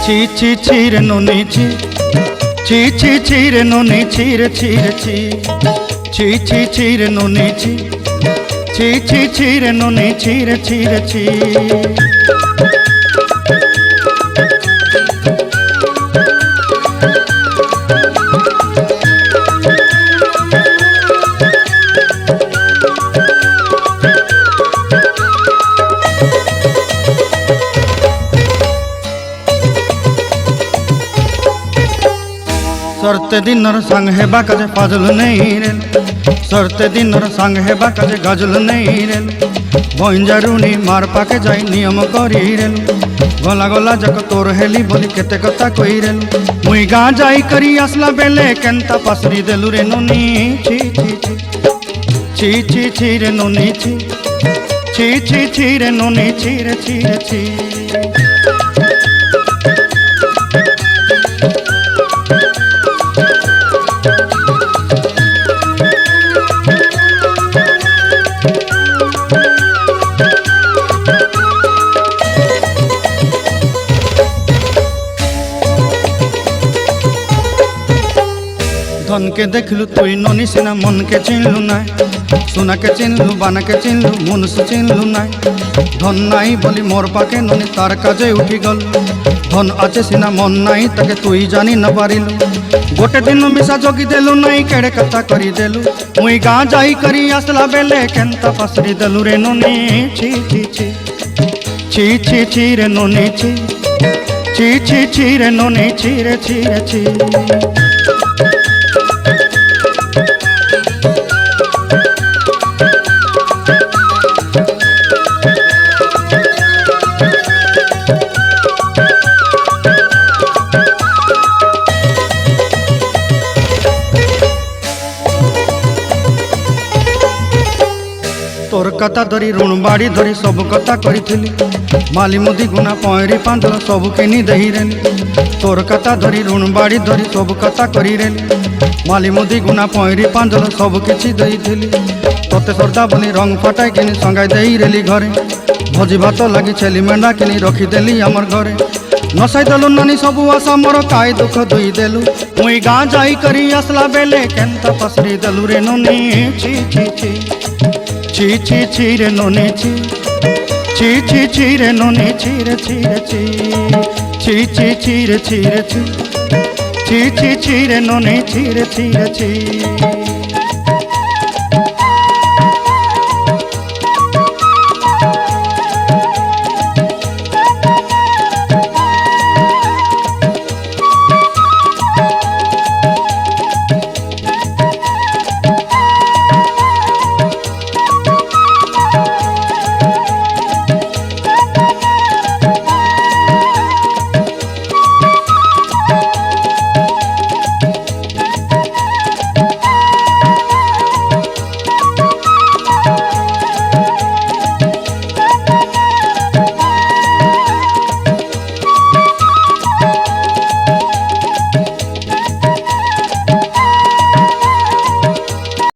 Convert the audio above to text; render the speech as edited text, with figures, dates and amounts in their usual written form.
ছি ছি ছি রে নুনি ছি ছি ছি ছি রে নুনি ছি রে ছি রে ছি ছি ছি ছি রে নুনি ছি ছি ছি ছি রে নুনি ছি রে ছি রে ছি। सरते दिनर संग हेबा काजे फाजल नहीं रेल सरते दिनर संग हेबा काजे गजल नहीं रेल बंजारुनी मार पाके जाई नियम करी रेल गला गला जक तोर हेली बोली केते कथा कई रेल मुई गा जाई करी असला बेले केंता पसरी देलु रे नुनी छी छी छी छी छी छी रे नुनी छी छी छी छी रे नुनी छी रे छी रे छी। धन के देखलु तुई ननी सिना मन के चिन्हलु ना सोना के चिन्हलु बाना के चिन्हलु मनुष्य चिन्हलु ना धन नाई बोली मोर पाके ननी तार काजे उठी गल धन आचे सिना मन नाई ताके तुई जानी न पारिलु गोटे दिन मिसा जोगी देलु नाई केड़े कथा करी देलु मुई गा जाई करी आसला बेले केंता पसरी देलु रे ननी छी छी छी छी छी छी रे ननी छी छी छी छी रे ननी छी रे छी रे छी। तोर कथा धरी ऋण बाड़ी धरी सब कथा करी माली मुदी गुना पयरी पांदल सब किनी दही रेली तोर कथा धरी ऋण बाड़ी धरी सब कथा करी रेली माली मुदी गुना पयरी पांदल सब किछि दही थी तोते सरदा बोली रंग फटाई किनी संगाई दही रेली घरे भोजी भात लगी छेली मेंढा किनी रखीदेली आमर घरे नसाई देलु नानी सबू आशा मोर काई दुख दुई देलु मुई गा जाई करी आसला बेले केंता पसरी देलु रे नुनी छी छी छी छी छी छी रे नुनी छी छी छी छी रे नुनी छी रे छी रे छी छी छी छी रे छी रे छी छी छी छी रे नुनी छी रे छी रे छी।